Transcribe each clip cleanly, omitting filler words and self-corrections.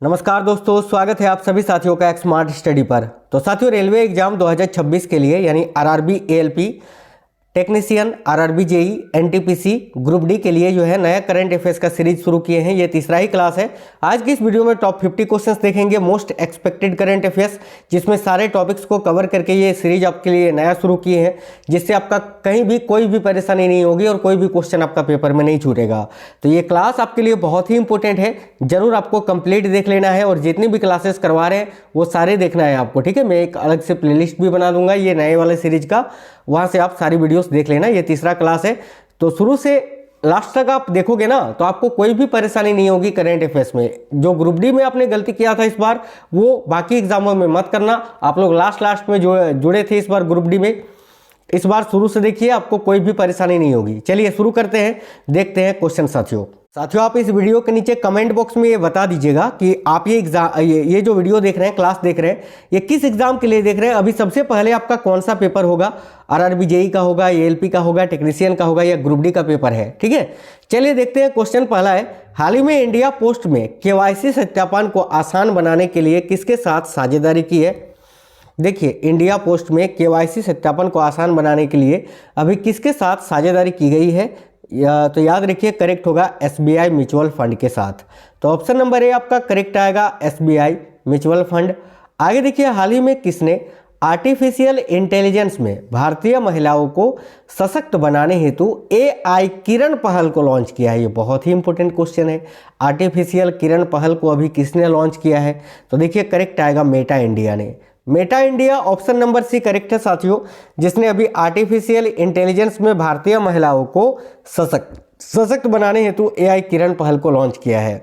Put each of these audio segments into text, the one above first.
नमस्कार दोस्तों, स्वागत है आप सभी साथियों का एक स्मार्ट स्टडी पर। तो साथियों, रेलवे एग्जाम 2026 के लिए यानी RRB ALP technician, RRB JE, NTPC group D के लिए जो है नया करंट अफेयर्स का सीरीज शुरू किए हैं। ये तीसरा ही क्लास है। आज की इस वीडियो में टॉप 50 क्वेश्चंस देखेंगे, मोस्ट एक्सपेक्टेड करंट अफेयर्स, जिसमें सारे टॉपिक्स को कवर करके ये सीरीज आपके लिए नया शुरू किए हैं, जिससे आपका कहीं भी कोई भी परेशानी नहीं होगी और कोई भी क्वेश्चन आपका पेपर में नहीं छूटेगा। तो ये क्लास आपके लिए बहुत ही इंपॉर्टेंट है, जरूर आपको कंप्लीट देख लेना है और जितनी भी क्लासेस करवा रहे हैं वो सारे देखना है आपको, ठीक है। मैं एक अलग से प्लेलिस्ट भी बना दूंगा ये नए वाले सीरीज का, वहां से आप सारी वीडियोस देख लेना। ये तीसरा क्लास है, तो शुरू से लास्ट तक आप देखोगे ना तो आपको कोई भी परेशानी नहीं होगी करंट अफेयर्स में। जो ग्रुप डी में आपने गलती किया था इस बार, वो बाकी एग्जामों में मत करना। आप लोग लास्ट में जुड़े थे इस बार ग्रुप डी में, इस बार शुरू से देखिए, आपको कोई भी परेशानी नहीं होगी। चलिए शुरू करते हैं, देखते हैं क्वेश्चन। साथियों आप इस वीडियो के नीचे कमेंट बॉक्स में ये बता दीजिएगा कि आप ये जो वीडियो देख रहे हैं, क्लास देख रहे हैं, ये किस एग्जाम के लिए देख रहे हैं। अभी सबसे पहले आपका कौन सा पेपर होगा, आरआरबी जेई का होगा, एएलपी का होगा, टेक्नीशियन का होगा या ग्रुप डी का पेपर है, ठीक है। चलिए देखते हैं। क्वेश्चन पहला है, हाल ही में इंडिया पोस्ट में केवाईसी सत्यापन को आसान बनाने के लिए किसके साथ साझेदारी की है। देखिए, इंडिया पोस्ट में केवाईसी सत्यापन को आसान बनाने के लिए अभी किसके साथ साझेदारी की गई है, तो याद रखिए करेक्ट होगा एसबीआई म्यूचुअल फंड के साथ। तो ऑप्शन नंबर ए आपका करेक्ट आएगा, एसबीआई म्यूचुअल फंड। आगे देखिए, हाल ही में किसने आर्टिफिशियल इंटेलिजेंस में भारतीय महिलाओं को सशक्त बनाने हेतु एआई किरण पहल को लॉन्च किया है। ये बहुत ही इंपॉर्टेंट क्वेश्चन है। आर्टिफिशियल किरण पहल को अभी किसने लॉन्च किया है, तो देखिए करेक्ट आएगा मेटा इंडिया ने। Meta India option number C correct है साथियों, जिसने अभी आर्टिफिशियल इंटेलिजेंस में भारतीय महिलाओं को सशक्त बनाने हेतु एआई किरण पहल को लॉन्च किया है।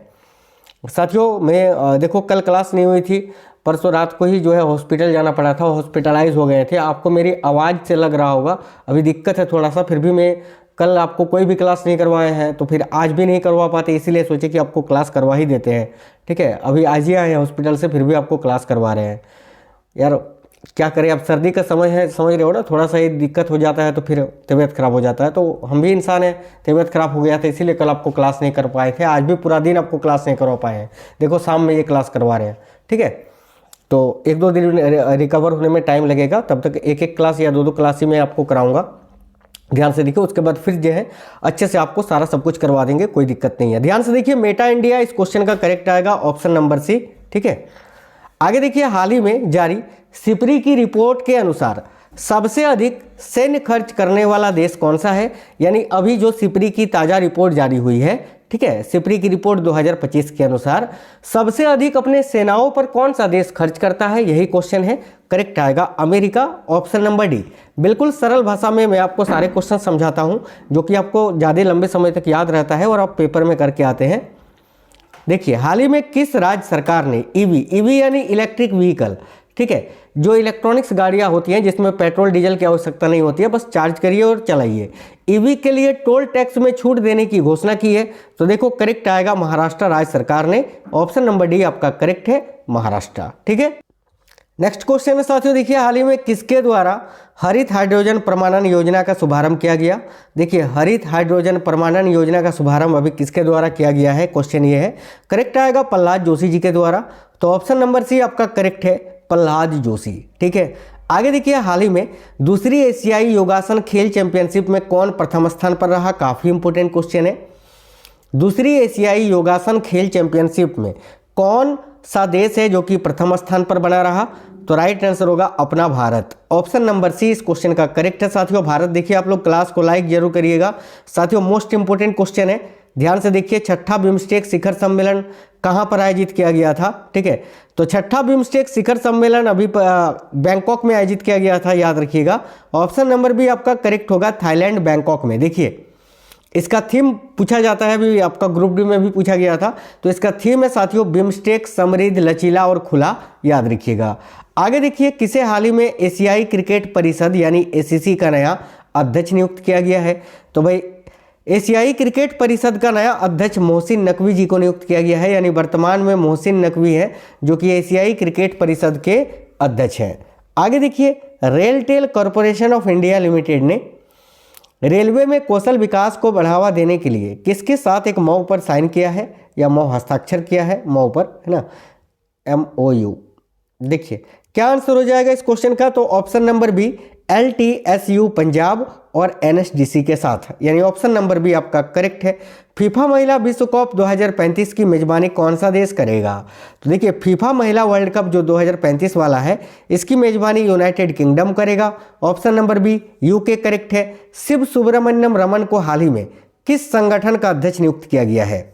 साथियों मैं देखो कल क्लास नहीं हुई थी, परसों रात को ही जो है हॉस्पिटल जाना पड़ा था, हॉस्पिटलाइज हो गए थे। आपको मेरी आवाज़ से लग रहा होगा अभी दिक्कत है थोड़ा सा, फिर भी मैं कल आपको कोई भी क्लास नहीं करवाए हैं तो फिर आज भी नहीं करवा पाते, इसीलिए सोचे कि आपको क्लास करवा ही देते हैं, ठीक है। अभी आज ही आए हैं हॉस्पिटल से, फिर भी आपको क्लास करवा रहे हैं। यार क्या करें, अब सर्दी का समय है, समझ रहे हो ना, थोड़ा सा ये दिक्कत हो जाता है तो फिर तबीयत खराब हो जाता है। तो हम भी इंसान हैं, तबीयत खराब हो गया था इसीलिए कल आपको क्लास नहीं कर पाए थे। आज भी पूरा दिन आपको क्लास नहीं करवा पाए हैं। देखो शाम में ये क्लास करवा रहे हैं, ठीक है। तो एक दो दिन रिकवर होने में टाइम लगेगा, तब तक एक एक क्लास या दो क्लास ही मैं आपको कराऊंगा। ध्यान से देखिए, उसके बाद फिर जो है अच्छे से आपको सारा सब कुछ करवा देंगे, कोई दिक्कत नहीं है। ध्यान से देखिए, मेटा इंडिया इस क्वेश्चन का करेक्ट आएगा, ऑप्शन नंबर सी, ठीक है। आगे देखिए, हाल ही में जारी सिपरी की रिपोर्ट के अनुसार सबसे अधिक सैन्य खर्च करने वाला देश कौन सा है। यानी अभी जो सिपरी की ताज़ा रिपोर्ट जारी हुई है, ठीक है, सिपरी की रिपोर्ट 2025 के अनुसार सबसे अधिक अपने सेनाओं पर कौन सा देश खर्च करता है, यही क्वेश्चन है। करेक्ट आएगा अमेरिका, ऑप्शन नंबर डी। बिल्कुल सरल भाषा में मैं आपको सारे क्वेश्चन समझाता हूँ, जो कि आपको ज़्यादा लंबे समय तक याद रहता है और आप पेपर में करके आते हैं। देखिए, हाल ही में किस राज्य सरकार ने ईवी यानी इलेक्ट्रिक व्हीकल, ठीक है, जो इलेक्ट्रॉनिक्स गाड़ियां होती हैं जिसमें पेट्रोल डीजल की आवश्यकता नहीं होती है, बस चार्ज करिए और चलाइए, ईवी के लिए टोल टैक्स में छूट देने की घोषणा की है। तो देखो करेक्ट आएगा महाराष्ट्र राज्य सरकार ने, ऑप्शन नंबर डी आपका करेक्ट है, महाराष्ट्र, ठीक है। नेक्स्ट क्वेश्चन है साथियों, देखिए हाल ही में किसके द्वारा हरित हाइड्रोजन प्रमाणन योजना का शुभारंभ किया गया। देखिए, हरित हाइड्रोजन प्रमाणन योजना का शुभारंभ अभी किसके द्वारा किया गया है, क्वेश्चन ये है। करेक्ट आएगा प्रहलाद जोशी जी के द्वारा। तो ऑप्शन नंबर सी आपका करेक्ट है, प्रहलाद जोशी, ठीक है। आगे देखिए, हाल ही में दूसरी एशियाई योगासन खेल चैंपियनशिप में कौन प्रथम स्थान पर रहा, काफी इंपोर्टेंट क्वेश्चन है। दूसरी एशियाई योगासन खेल चैंपियनशिप में कौन सा देश है जो कि प्रथम स्थान पर बना रहा, तो राइट आंसर होगा अपना भारत, ऑप्शन नंबर सी इस क्वेश्चन का करेक्ट है साथियों, भारत। देखिए आप लोग क्लास को लाइक जरूर करिएगा साथियों, मोस्ट इंपोर्टेंट क्वेश्चन है, ध्यान से देखिए। छठा बिम्स्टेक शिखर सम्मेलन कहाँ पर आयोजित किया गया था, ठीक है। तो छठा बिम्स्टेक शिखर सम्मेलन अभी बैंकॉक में आयोजित किया गया था, याद रखिएगा। ऑप्शन नंबर बी आपका करेक्ट होगा, थाईलैंड बैंकॉक में। देखिए इसका थीम पूछा जाता है, अभी आपका ग्रुप डी में भी पूछा गया था, तो इसका थीम है साथियों बिम्स्टेक, समृद्ध, लचीला और खुला, याद रखिएगा। आगे देखिए, किसे हाल ही में एशियाई क्रिकेट परिषद यानी एसीसी का नया अध्यक्ष नियुक्त किया गया है। तो भाई एशियाई क्रिकेट परिषद का नया अध्यक्ष मोहसिन नकवी जी को नियुक्त किया गया है, यानी वर्तमान में मोहसिन नकवी हैं जो कि एशियाई क्रिकेट परिषद के अध्यक्ष हैं। आगे देखिए, RailTel corporation of India limited ने रेलवे में कौशल विकास को बढ़ावा देने के लिए किसके साथ एक MOU पर साइन किया है या MOU हस्ताक्षर किया है, MOU पर, है ना, MOU। देखिए क्या आंसर हो जाएगा इस क्वेश्चन का, तो option number B LTSU Punjab और NSDC के साथ, यानी ऑप्शन नंबर बी आपका करेक्ट है। फीफा महिला विश्व कप 2035 की मेजबानी कौन सा देश करेगा? तो देखिए फीफा महिला वर्ल्ड कप जो 2035 वाला है इसकी मेजबानी यूनाइटेड किंगडम करेगा। Option number B UK correct है। शिव सुब्रमण्यम रमन को हाल ही में किस संगठन का अध्यक्ष नियुक्त किया गया है?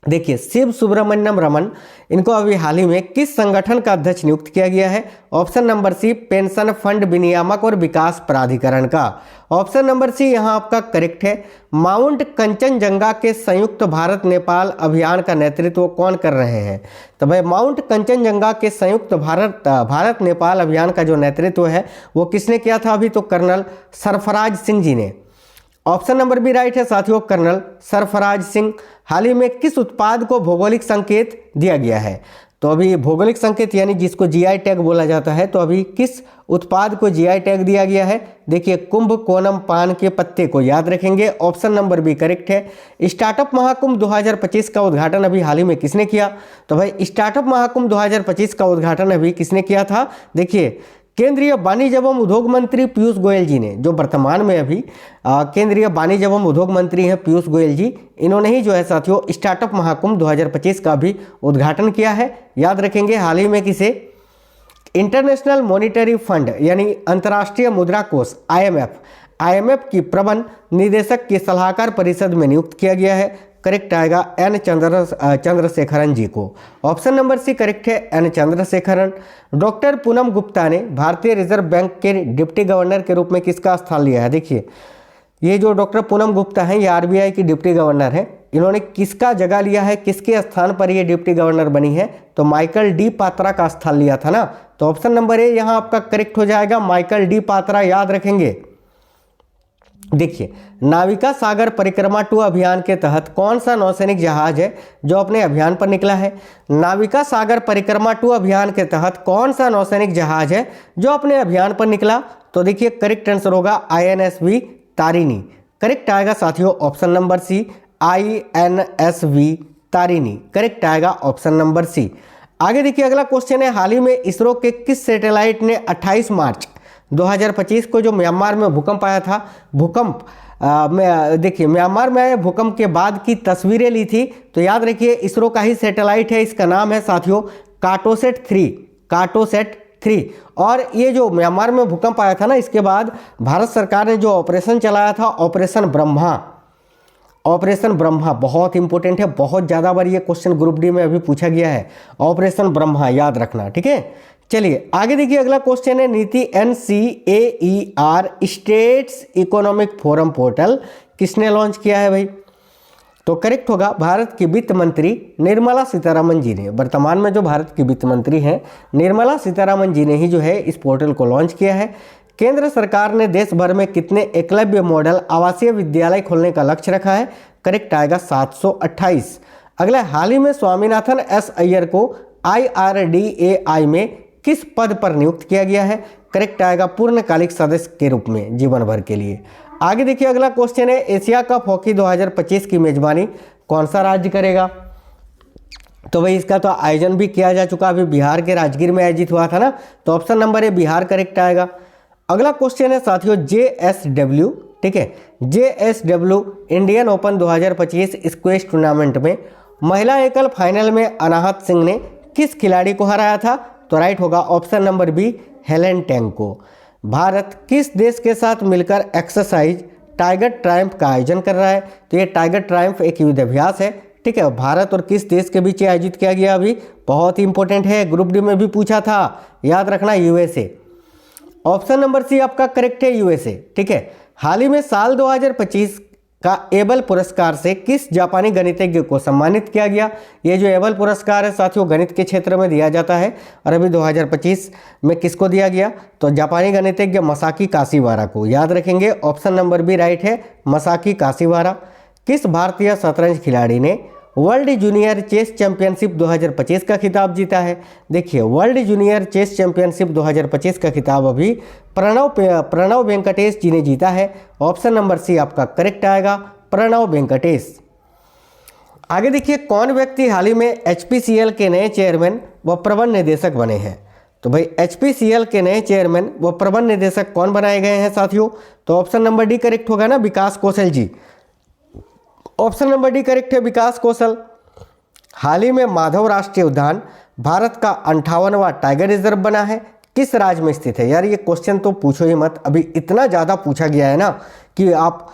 देखिए शिव सुब्रमण्यम रमन, इनको अभी हाल ही में किस संगठन का अध्यक्ष नियुक्त किया गया है? Option number C pension fund विनियामक और विकास प्राधिकरण का। ऑप्शन नंबर सी यहाँ आपका करेक्ट है। माउंट कंचनजंगा के संयुक्त भारत नेपाल अभियान का नेतृत्व कौन कर रहे हैं? तो भाई माउंट कंचनजंगा के संयुक्त भारत नेपाल अभियान का जो नेतृत्व है वो किसने किया था? अभी तो कर्नल सरफराज सिंह जी ने। ऑप्शन नंबर बी राइट है साथियों, कर्नल सरफराज सिंह। हाल ही में किस उत्पाद को भौगोलिक संकेत दिया गया है? तो अभी भौगोलिक संकेत यानी जिसको GI टैग बोला जाता है, तो अभी किस उत्पाद को GI टैग दिया गया है? देखिए कुंभकोणम पान के पत्ते को, याद रखेंगे। ऑप्शन नंबर बी करेक्ट है। स्टार्टअप महाकुंभ 2025 का उद्घाटन अभी हाल ही में किसने किया? तो भाई स्टार्टअप महाकुंभ 2025 का उद्घाटन अभी किसने किया था? देखिए केंद्रीय वाणिज्य एवं उद्योग मंत्री पीयूष गोयल जी ने, जो वर्तमान में अभी केंद्रीय वाणिज्य एवं उद्योग मंत्री हैं पीयूष गोयल जी, इन्होंने ही जो है साथियों स्टार्टअप महाकुंभ 2025 का भी उद्घाटन किया है। याद रखेंगे हाल ही में किसे? इंटरनेशनल मॉनिटरी फंड यानी अंतर्राष्ट्रीय मुद्रा कोष IMF की प्रबंध निदेशक की सलाहकार परिषद में नियुक्त किया गया है। करेक्ट आएगा N चंद्रशेखरन जी को। ऑप्शन नंबर सी करेक्ट है, N चंद्रशेखरन। डॉक्टर पूनम गुप्ता ने भारतीय रिजर्व बैंक के डिप्टी गवर्नर के रूप में किसका स्थान लिया है? देखिए ये जो डॉक्टर पूनम गुप्ता हैं ये RBI की डिप्टी गवर्नर है। इन्होंने किसका जगह लिया है, किसके स्थान पर ये डिप्टी गवर्नर बनी है? तो माइकल डी पात्रा का स्थान लिया था ना। तो ऑप्शन नंबर ए यहाँ आपका करेक्ट हो जाएगा, माइकल डी पात्रा, याद रखेंगे। देखिए नाविका सागर परिक्रमा 2 अभियान के तहत कौन सा नौसैनिक जहाज है जो अपने अभियान पर निकला है? नाविका सागर परिक्रमा 2 अभियान के तहत कौन सा नौसैनिक जहाज है जो अपने अभियान पर निकला? तो देखिए करेक्ट आंसर होगा INSV तारिणी। करेक्ट आएगा साथियों option number C, INSV Tarini. Correct आएगा ऑप्शन नंबर सी। आगे देखिए अगला क्वेश्चन है, हाल ही में इसरो के किस सैटेलाइट ने 28 मार्च 2025 को जो म्यांमार में भूकंप आया था, भूकंप में देखिए म्यांमार में आए भूकंप के बाद की तस्वीरें ली थी? तो याद रखिए इसरो का ही सैटेलाइट है, इसका नाम है साथियों कार्टोसैट 3। और ये जो म्यांमार में भूकंप आया था ना, इसके बाद भारत सरकार ने जो ऑपरेशन चलाया था ऑपरेशन ब्रह्मा बहुत इंपॉर्टेंट है, बहुत ज़्यादा बार ये क्वेश्चन ग्रुप डी में अभी पूछा गया है। ऑपरेशन ब्रह्मा याद रखना, ठीक है। चलिए आगे देखिए अगला क्वेश्चन है, नीति NCAER states economic forum portal किसने लॉन्च किया है भाई? तो करेक्ट होगा भारत की वित्त मंत्री निर्मला सीतारमन जी ने। वर्तमान में जो भारत की वित्त मंत्री हैं निर्मला सीतारमन जी ने ही जो है इस पोर्टल को लॉन्च किया है। केंद्र सरकार ने देश भर में कितने एकलव्य मॉडल आवासीय विद्यालय खोलने का लक्ष्य रखा है? करेक्ट आएगा 728। अगला, हाल ही में स्वामीनाथन एस अय्यर को IRDAI में किस पद पर नियुक्त किया गया है? करेक्ट आएगा पूर्णकालिक सदस्य के रूप में जीवन भर के लिए। आगे देखिए अगला क्वेश्चन है, एशिया कप हॉकी 2025 की मेजबानी कौन सा राज्य करेगा? तो भाई इसका तो आयोजन भी किया जा चुका, अभी बिहार के राजगीर में आयोजित हुआ था ना, तो option number A Bihar correct आएगा। अगला क्वेश्चन है साथियों JSW, ठीक है, JSW Indian open 2025 squash tournament में महिला एकल फाइनल में अनाहत सिंह ने किस खिलाड़ी को हराया था? तो राइट होगा option number B Helen Teng को। भारत किस देश के साथ मिलकर एक्सरसाइज टाइगर ट्रायम्फ का आयोजन कर रहा है? तो ये टाइगर ट्रायम्फ एक युद्धाभ्यास है, ठीक है। भारत और किस देश के बीच आयोजित किया गया? अभी बहुत ही इंपॉर्टेंट है, ग्रुप डी में भी पूछा था, याद रखना USA। ऑप्शन नंबर सी आपका करेक्ट है USA, ठीक है। हाल ही में साल 2025 का एबल पुरस्कार से किस जापानी गणितज्ञ को सम्मानित किया गया? ये जो एबल पुरस्कार है साथियों गणित के क्षेत्र में दिया जाता है, और अभी 2025 में किसको दिया गया? तो जापानी गणितज्ञ मसाकी काशीवारा को, याद रखेंगे। ऑप्शन नंबर बी राइट है, मसाकी काशीवारा। किस भारतीय शतरंज खिलाड़ी ने वर्ल्ड जूनियर चेस चैंपियनशिप 2025 का खिताब जीता है? देखिए, वर्ल्ड जूनियर चेस चैंपियनशिप 2025 का खिताब अभी प्रणव वेंकटेश जी ने जीता है। ऑप्शन नंबर सी आपका करेक्ट आएगा, प्रणव वेंकटेश। आगे देखिए, कौन व्यक्ति हाल ही में HPCL के नए चेयरमैन व प्रबंध निदेशक बने हैं? तो भाई HPCL के नए चेयरमैन व प्रबंध निदेशक कौन बनाए गए हैं साथियों? तो ऑप्शन नंबर डी करेक्ट होगा ना, विकास कौशल जी। ऑप्शन नंबर डी करेक्ट है, विकास कौशल। हाल ही में माधव राष्ट्रीय उद्यान भारत का 58वां टाइगर रिजर्व बना है, किस राज्य में स्थित है? यार ये क्वेश्चन तो पूछो ही मत, अभी इतना ज़्यादा पूछा गया है ना कि आप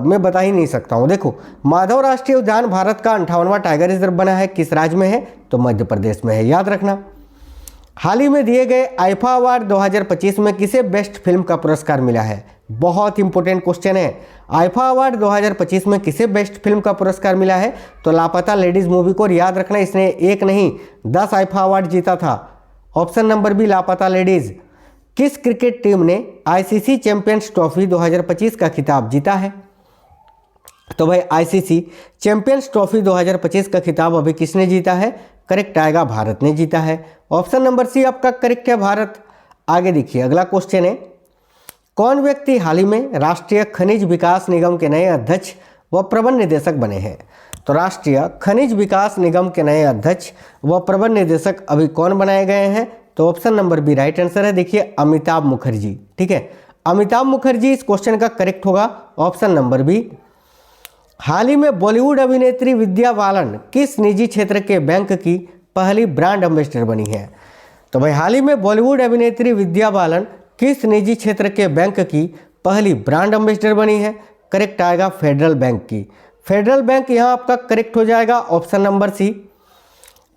मैं बता ही नहीं सकता हूँ। देखो, माधव राष्ट्रीय उद्यान भारत का 58वां टाइगर रिजर्व बना है, किस राज्य में है? तो मध्य प्रदेश में है, याद रखना। हाल ही में दिए गए आईफा अवार्ड 2025 में किसे बेस्ट फिल्म का पुरस्कार मिला है? बहुत इंपॉर्टेंट क्वेश्चन है। आईफा अवार्ड 2025 में किसे बेस्ट फिल्म का पुरस्कार मिला है? तो लापता लेडीज मूवी को, याद रखना इसने एक नहीं 10 आईफा अवार्ड जीता था। ऑप्शन नंबर बी लापता लेडीज। किस क्रिकेट टीम ने आईसीसी चैंपियंस ट्रॉफी 2025 का खिताब जीता है? तो भाई आईसीसी चैंपियंस ट्रॉफी 2025 का खिताब अभी किसने जीता है? करेक्ट आएगा, भारत ने जीता है। ऑप्शन नंबर सी आपका करेक्ट है, भारत। आगे देखिए, अगला क्वेश्चन है, कौन व्यक्ति हाल ही में राष्ट्रीय खनिज विकास निगम के नए अध्यक्ष व प्रबंध निदेशक बने हैं? तो राष्ट्रीय खनिज विकास निगम के नए अध्यक्ष व प्रबंध निदेशक अभी कौन बनाए गए हैं? तो option number B right answer है। देखिए, अमिताभ मुखर्जी। ठीक है, अमिताभ मुखर्जी इस क्वेश्चन का करेक्ट होगा, ऑप्शन नंबर बी। हाल ही में बॉलीवुड अभिनेत्री विद्या बालन किस निजी क्षेत्र के बैंक की पहली ब्रांड एम्बेसडर बनी है? तो भाई हाल ही में बॉलीवुड अभिनेत्री विद्या बालन किस निजी क्षेत्र के बैंक की पहली ब्रांड एम्बेसडर बनी है? करेक्ट आएगा, फेडरल बैंक की। फेडरल बैंक यहाँ आपका करेक्ट हो जाएगा, ऑप्शन नंबर सी।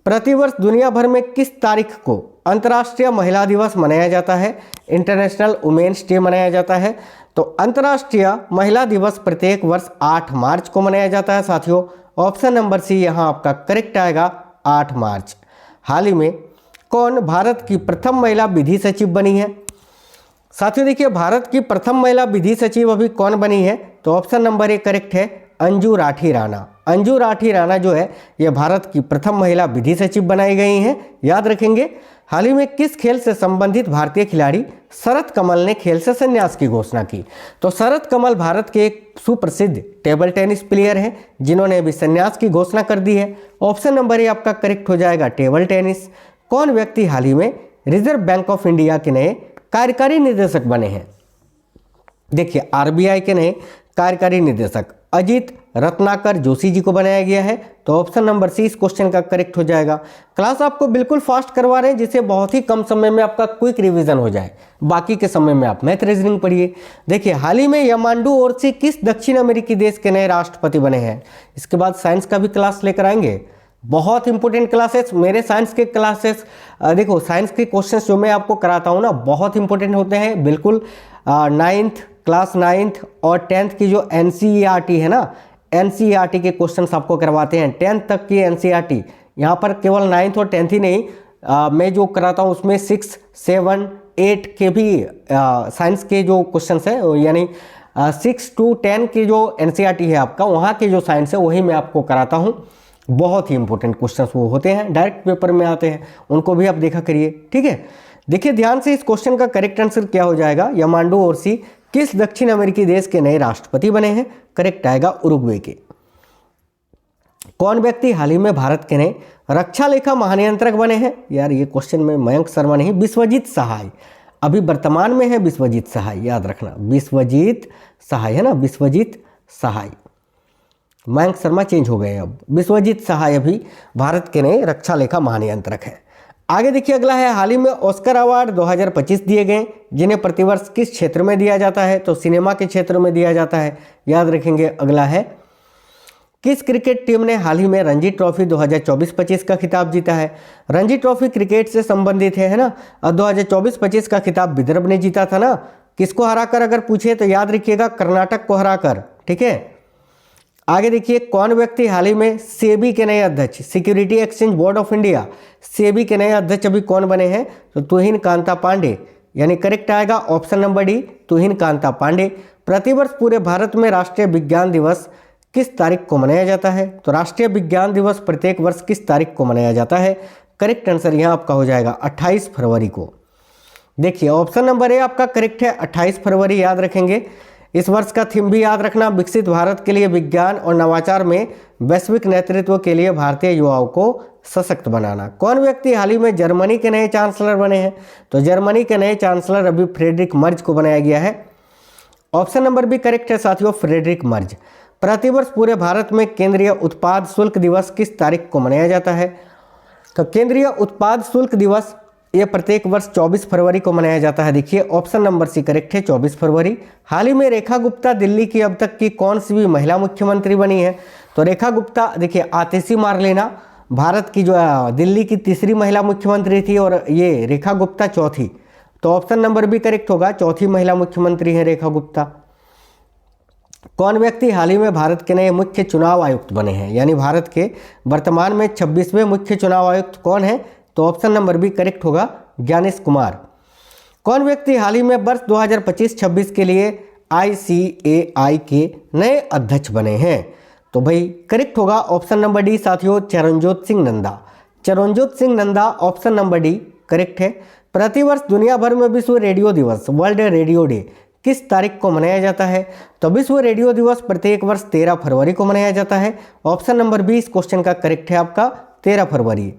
प्रतिवर्ष दुनिया भर में किस तारीख को अंतर्राष्ट्रीय महिला दिवस मनाया जाता है? इंटरनेशनल वुमेन्स डे मनाया जाता है। तो अंतर्राष्ट्रीय महिला दिवस प्रत्येक वर्ष 8 मार्च को मनाया जाता है साथियों। ऑप्शन नंबर सी यहाँ आपका करेक्ट आएगा, 8 मार्च। हाल ही में कौन भारत की प्रथम महिला विधि सचिव बनी है? साथियों देखिए, भारत की प्रथम महिला विधि सचिव अभी कौन बनी है? तो ऑप्शन नंबर ए करेक्ट है, अंजू राठी राणा। अंजू राठी राणा जो है ये भारत की प्रथम महिला विधि सचिव बनाई गई हैं, याद रखेंगे। हाल ही में किस खेल से संबंधित भारतीय खिलाड़ी शरत कमल ने खेल से संन्यास की घोषणा की? तो शरत कमल भारत के एक सुप्रसिद्ध टेबल टेनिस प्लेयर हैं जिन्होंने अभी संन्यास की घोषणा कर दी है। ऑप्शन नंबर ए आपका करेक्ट हो जाएगा, टेबल टेनिस। कौन व्यक्ति हाल ही में रिजर्व बैंक ऑफ इंडिया के नए कार्यकारी निदेशक बने हैं? देखिए, आरबीआई के नए कार्यकारी निदेशक अजीत रत्नाकर जोशी जी को बनाया गया है। तो ऑप्शन नंबर सी इस क्वेश्चन का करेक्ट हो जाएगा। क्लास आपको बिल्कुल फास्ट करवा रहे हैं जिससे बहुत ही कम समय में आपका क्विक रिवीजन हो जाए, बाकी के समय में आप मैथ रीजनिंग पढ़िए। देखिए, हाल ही में यामांडू ओरसी किस दक्षिण अमेरिकी देश के नए राष्ट्रपति बने हैं? इसके बाद साइंस का भी क्लास लेकर आएंगे, बहुत इंपॉर्टेंट क्लासेस मेरे साइंस के क्लासेस। देखो, साइंस के क्वेश्चंस जो मैं आपको कराता हूँ ना बहुत इंपॉर्टेंट होते हैं, बिल्कुल। क्लास 9th और 10th की जो NCERT है ना, NCERT के क्वेश्चंस आपको करवाते हैं। 10th तक की NCERT, यहाँ पर केवल 9th और 10th ही नहीं, मैं जो कराता हूँ उसमें 6, 7, 8 के भी साइंस के जो क्वेश्चंस हैं, यानी 6 to 10 की जो NCERT है आपका, वहाँ के जो साइंस है वही मैं आपको कराता हूँ। बहुत ही इंपॉर्टेंट क्वेश्चंस वो होते हैं, डायरेक्ट पेपर में आते हैं, उनको भी आप देखा करिए। ठीक है, देखिए ध्यान से, इस क्वेश्चन का करेक्ट आंसर क्या हो जाएगा? यामांडू ओरसी किस दक्षिण अमेरिकी देश के नए राष्ट्रपति बने हैं? करेक्ट आएगा, उरुग्वे के। कौन व्यक्ति हाल ही में भारत के नए रक्षा लेखा महानियंत्रक बने हैं? यार ये क्वेश्चन में मयंक शर्मा नहीं, विश्वजीत सहाय अभी वर्तमान में है। विश्वजीत सहाय, याद रखना, विश्वजीत सहाय है ना, विश्वजीत सहाय। मयंक शर्मा चेंज हो गए, अब विश्वजीत सहाय अभी भारत के नए रक्षा लेखा महानियंत्रक है। आगे देखिए, अगला है, हाल ही में ऑस्कर अवार्ड 2025 दिए गए, जिन्हें प्रतिवर्ष किस क्षेत्र में दिया जाता है? तो सिनेमा के क्षेत्र में दिया जाता है, याद रखेंगे। अगला है, किस क्रिकेट टीम ने हाल ही में रणजी ट्रॉफी 2024-25 का खिताब जीता है? रणजी ट्रॉफी क्रिकेट से संबंधित है ना, और 2024-25 का खिताब विदर्भ ने जीता था ना। किसको हराकर अगर पूछे तो याद रखिएगा, कर्नाटक को हराकर। ठीक है, आगे देखिए, कौन व्यक्ति हाल ही में सेबी के नए अध्यक्ष, security exchange board of India, SEBI के नए अध्यक्ष अभी कौन बने हैं? तो तुहिन कांता पांडे, यानी करेक्ट आएगा ऑप्शन नंबर डी, तुहिन कांता पांडे। प्रतिवर्ष पूरे भारत में राष्ट्रीय विज्ञान दिवस किस तारीख को मनाया जाता है? तो राष्ट्रीय विज्ञान दिवस प्रत्येक वर्ष किस तारीख को मनाया जाता है? करेक्ट आंसर यहाँ आपका हो जाएगा 28 फरवरी को। देखिए ऑप्शन नंबर ए आपका करेक्ट है, 28 फरवरी याद रखेंगे। इस वर्ष का थीम भी याद रखना, विकसित भारत के लिए विज्ञान और नवाचार में वैश्विक नेतृत्व के लिए भारतीय युवाओं को सशक्त बनाना। कौन व्यक्ति हाल ही में जर्मनी के नए चांसलर बने हैं? तो जर्मनी के नए चांसलर अभी फ्रेडरिक मर्ज को बनाया गया है। ऑप्शन नंबर बी करेक्ट है साथियों, फ्रेडरिक मर्ज। प्रतिवर्ष पूरे भारत में केंद्रीय उत्पाद शुल्क दिवस किस तारीख को मनाया जाता है? तो केंद्रीय उत्पाद शुल्क दिवस ये प्रत्येक वर्ष 24 फरवरी को मनाया जाता है। देखिए ऑप्शन नंबर सी करेक्ट है, 24 फरवरी। हाल ही में रेखा गुप्ता दिल्ली की अब तक की कौन सी भी महिला मुख्यमंत्री बनी है? तो रेखा गुप्ता देखिए आतिशी मार्लेना भारत की जो दिल्ली की तीसरी महिला मुख्यमंत्री थी और ये रेखा गुप्ता चौथी। तो ऑप्शन नंबर बी करेक्ट होगा, चौथी महिला मुख्यमंत्री है रेखा गुप्ता। कौन व्यक्ति हाल ही में भारत के नए मुख्य चुनाव आयुक्त बने हैं? यानी भारत के वर्तमान में 26वें मुख्य चुनाव आयुक्त कौन है? तो ऑप्शन नंबर बी करेक्ट होगा, ज्ञानेश कुमार। कौन व्यक्ति हाल ही में वर्ष 2025-26 के लिए ICAI के नए अध्यक्ष बने हैं? तो भाई करेक्ट होगा ऑप्शन नंबर डी साथियों, Charanjot Singh Nanda. Charanjot Singh Nanda option number D correct है। प्रतिवर्ष दुनिया भर में विश्व रेडियो दिवस वर्ल्ड रेडियो डे किस तारीख को मनाया जाता है? तो विश्व रेडियो दिवस प्रत्येक वर्ष 13 फरवरी को मनाया जाता है। ऑप्शन नंबर बी इस क्वेश्चन का करेक्ट है आपका, 13 फरवरी।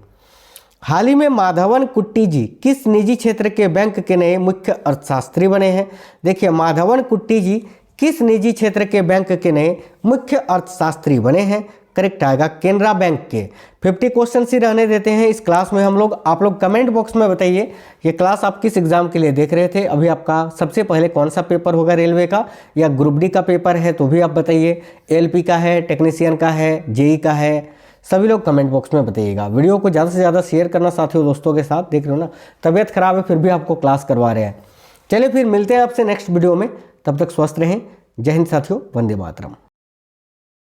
हाल ही में माधवन कुट्टी जी किस निजी क्षेत्र के बैंक के नए मुख्य अर्थशास्त्री बने हैं? देखिए माधवन कुट्टी जी किस निजी क्षेत्र के बैंक के नए मुख्य अर्थशास्त्री बने हैं? करेक्ट आएगा केनरा बैंक के। 50 क्वेश्चन ही रहने देते हैं इस क्लास में हम लोग। आप लोग कमेंट बॉक्स में बताइए ये क्लास आप किस एग्जाम के लिए देख रहे थे। अभी आपका सबसे पहले कौन सा पेपर होगा, रेलवे का या ग्रुप डी का पेपर है तो भी आप बताइए। एलपी का है, टेक्नीशियन का है, जेई का है, सभी लोग कमेंट बॉक्स में बताइएगा। वीडियो को ज़्यादा से ज़्यादा शेयर करना साथियों, दोस्तों के साथ। देख रहे हो ना, तबीयत खराब है फिर भी आपको क्लास करवा रहे हैं। चलिए फिर मिलते हैं आपसे नेक्स्ट वीडियो में, तब तक स्वस्थ रहें। जय हिंद साथियों, वंदे मातरम।